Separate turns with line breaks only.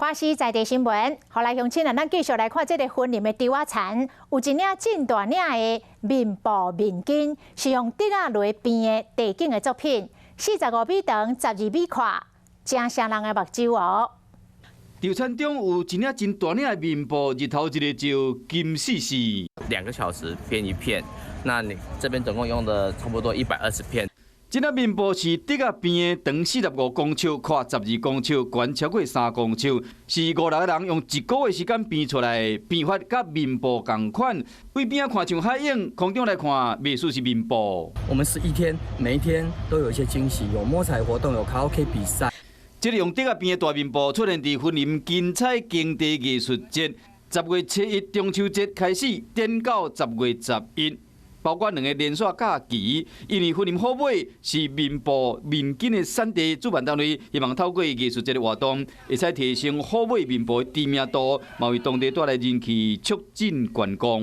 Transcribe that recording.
花西在地新闻，后来乡亲啊，咱继续来看这个婚林的稻仔田，有一领真大领的面部面巾，是用竹仔来编的地景的作品，45米长，12米宽，真伤人的目睭哦。
稻田中有一领真大领的面部，日头一个照金死死。
2个小时编一片，那你这边总共用的差不多120片。
这领面部是竹仔编的，长45公尺，宽12公尺，悬超过3公尺，是5、6个人用1个月时间编出来，编法甲面部同款。位边看像海影，空中来看袂输是面部。
我们11天，每一天都有一些惊喜，有摸彩活动，有卡拉 OK 比赛。
这个用竹仔编的大面部出现伫婚林金彩经地艺术节，10月7日中秋节开始，展到10月11。 包括2个连续假期，因为婚林好买是面部面巾的产地主办单位，希望透过艺术节的活动，会使提升好买面部的知名度，嘛为当地带来人气，促进观光。